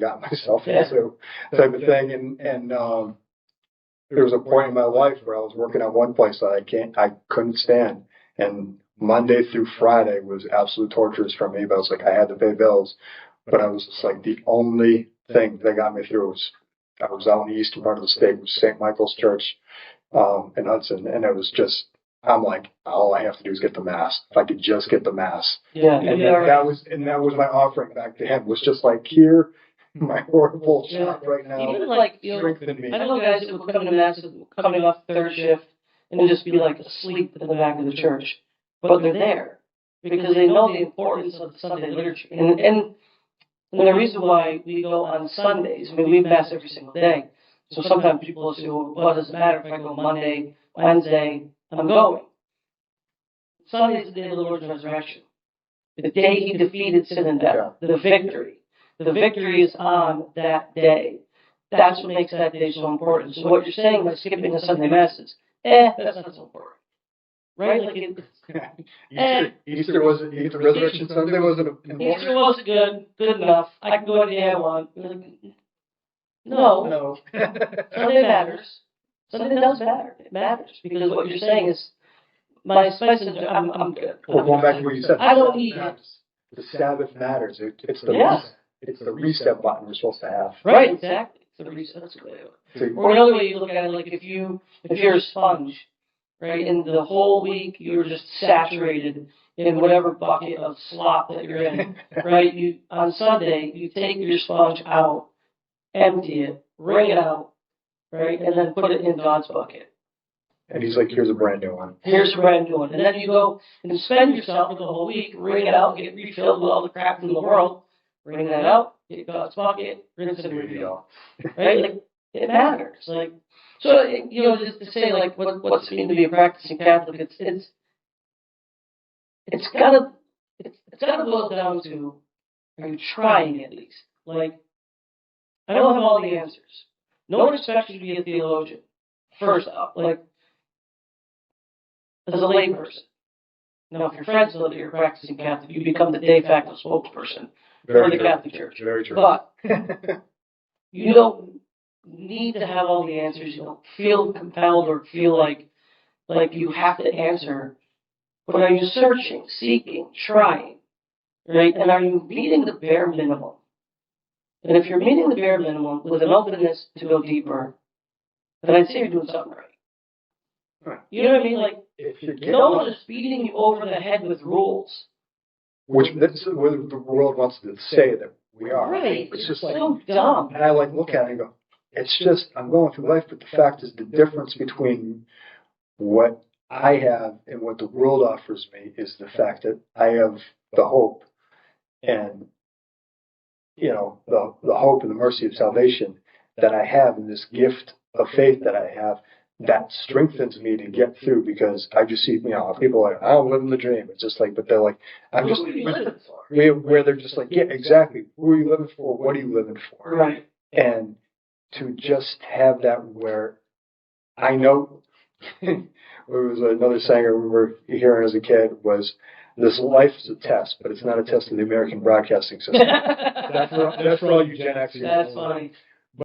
got myself into type of thing. And there was a point in my life where I was working at one place that I couldn't stand. And Monday through Friday was absolute torturous for me, but I was like, I had to pay bills. But I was just like, the only thing that got me through was I was out in the eastern part of the state, was St. Michael's Church in Hudson, and it was just, I'm like, all I have to do is get the mass. If I could just get the mass. Yeah. And that was my offering back to him, was just like, here, my horrible shot right now. Even like, strengthen me. I know guys that would come to mass coming off third shift and just be like asleep in the back of the church, but they're there because they know the importance of the Sunday liturgy. And the reason why we go on Sundays, I mean, we mass every single day. So sometimes people will say, well, does it matter if I go Monday, Wednesday, I'm going. Sunday is the day of the Lord's resurrection. The day he defeated sin and death. The victory. The victory is on that day. That's what makes that day so important. So what you're saying by skipping a Sunday mass is, that's not so important. Right? Like Easter Resurrection Sunday wasn't important. Easter wasn't good enough. I can go any day I want. No. Sunday matters. Sunday does matter. It matters because what you're saying is, I'm good. Well, going back to what you said, I don't need it. The Sabbath matters. It's the reset. It's the reset button we're supposed to have. Right, exactly. It's the reset. That's the way it is. Or another way you look at it, like if you're a sponge, right, and the whole week you're just saturated in whatever bucket of slop that you're in, right? On Sunday you take your sponge out, empty it, wring it out, right, and then put it in God's bucket. And he's like, here's a brand new one. Here's a brand new one. And then you go and spend yourself for the whole week, wring it out, get refilled with all the crap in the world, wring that out, get God's bucket, rinse and repeat. Right? Like, it matters. Like, so, just to say, like, what's it mean to be a practicing Catholic, it's gotta boil down to, are you trying at least? Like, I don't have all the answers. No one expects you to be a theologian. First off, like, as a layperson. Now, if your friends know that you're a practicing Catholic, you become the de facto spokesperson for the Catholic Church. Very true. But you don't need to have all the answers. You don't feel compelled or feel like you have to answer. But are you searching, seeking, trying? Right? And are you meeting the bare minimum? And if you're meeting the bare minimum with an openness to go deeper, then I'd say you're doing something right. You know what I mean? Like, no one is beating you over the head with rules. Which that's what the world wants to say that we are. Right. It's just like so dumb. And I look at it and go, it's just, I'm going through life, but the fact is the difference between what I have and what the world offers me is the fact that I have the hope and, the hope and the mercy of salvation that I have in this gift of faith that I have. That strengthens me to get through because I just see, people are like, I'm living the dream. It's just like, but they're like, I'm just, where they're just like, yeah, exactly. Who are you living for? What are you living for? Right. And to just have that where I know, there was another saying I remember hearing as a kid was, this life is a test, but it's not a test of the American broadcasting system. That's for all you Gen Xers. That's funny.